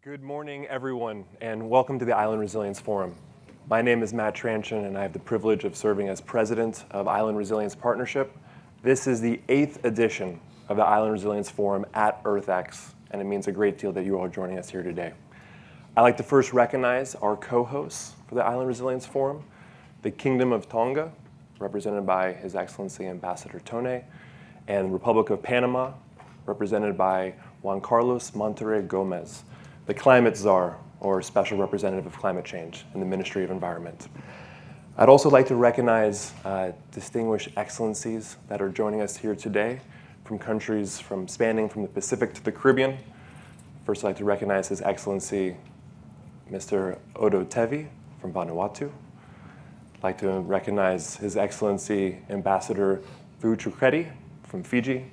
Good morning, everyone, and welcome to the Island Resilience Forum. My name is Matt Tranchin, and I have the privilege of serving as president of Island Resilience Partnership. This is the 8th edition of the Island Resilience Forum at EarthX, and it means a great deal that you all are joining us here today. I'd like to first recognize our co-hosts for the Island Resilience Forum, the Kingdom of Tonga, represented by His Excellency Ambassador Tone, and Republic of Panama, represented by Juan Carlos Monterrey Gomez, the Climate Czar, or Special Representative of Climate Change in the Ministry of Environment. I'd also like to recognize distinguished excellencies that are joining us here today from countries spanning from the Pacific to the Caribbean. First, I'd like to recognize His Excellency, Mr. Odo Tevi from Vanuatu. I'd like to recognize His Excellency, Ambassador Vuchukredi from Fiji,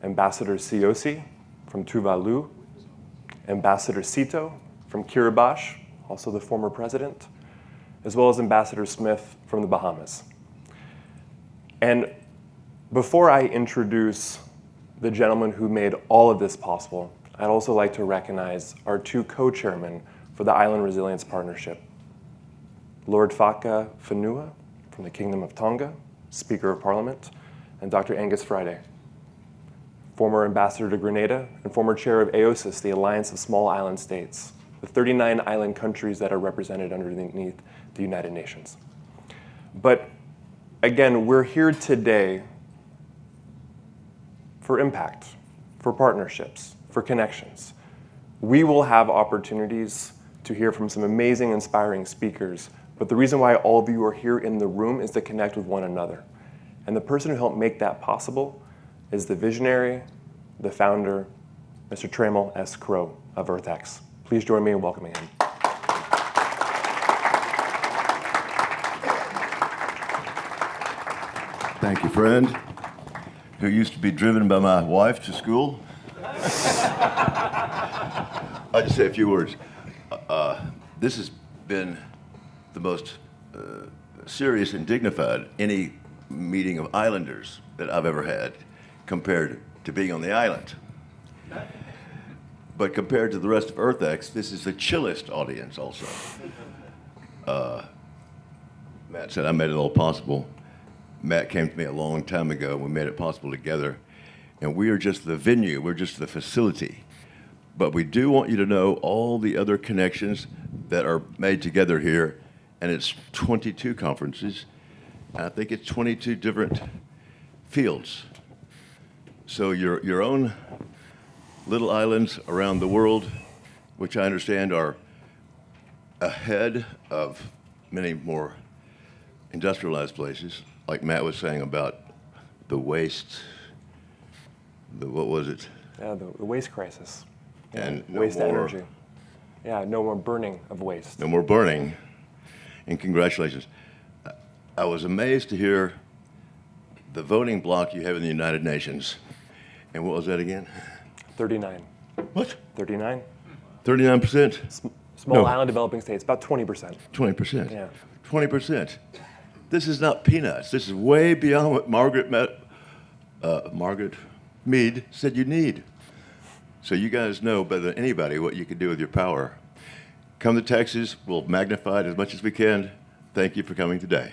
Ambassador Siosi from Tuvalu, Ambassador Sito from Kiribati, also the former president, as well as Ambassador Smith from the Bahamas. And before I introduce the gentleman who made all of this possible, I'd also like to recognize our two co-chairmen for the Island Resilience Partnership, Lord Faka Fanua from the Kingdom of Tonga, Speaker of Parliament, and Dr. Angus Friday, former ambassador to Grenada and former chair of AOSIS, the Alliance of Small Island States, the 39 island countries that are represented underneath the United Nations. But again, we're here today for impact, for partnerships, for connections. We will have opportunities to hear from some amazing, inspiring speakers, but the reason why all of you are here in the room is to connect with one another. And the person who helped make that possible is the visionary, the founder, Mr. Trammell S. of EarthX. Please join me in welcoming him. Thank you, friend, who used to be driven by my wife to school. I'll just say a few words. This has been the most serious and dignified any meeting of islanders that I've ever had, compared to being on the island. But compared to the rest of EarthX, this is the chillest audience also. Matt said I made it all possible. Matt came to me a long time ago, and we made it possible together. And we are just the venue, we're just the facility. But we do want you to know all the other connections that are made together here, and it's 22 conferences. I think it's 22 different fields. So your own little islands around the world, which I understand are ahead of many more industrialized places, like Matt was saying about the waste, what was it? Yeah, the waste crisis. And no waste more, energy. Yeah, no more burning of waste. No more burning. And congratulations. I was amazed to hear the voting bloc you have in the United Nations. And what was that again? 39. What? 39? 39%? Small island developing states, about 20%. 20%? Yeah. 20%. This is not peanuts. This is way beyond what Margaret Mead said you need. So you guys know better than anybody what you can do with your power. Come to Texas. We'll magnify it as much as we can. Thank you for coming today.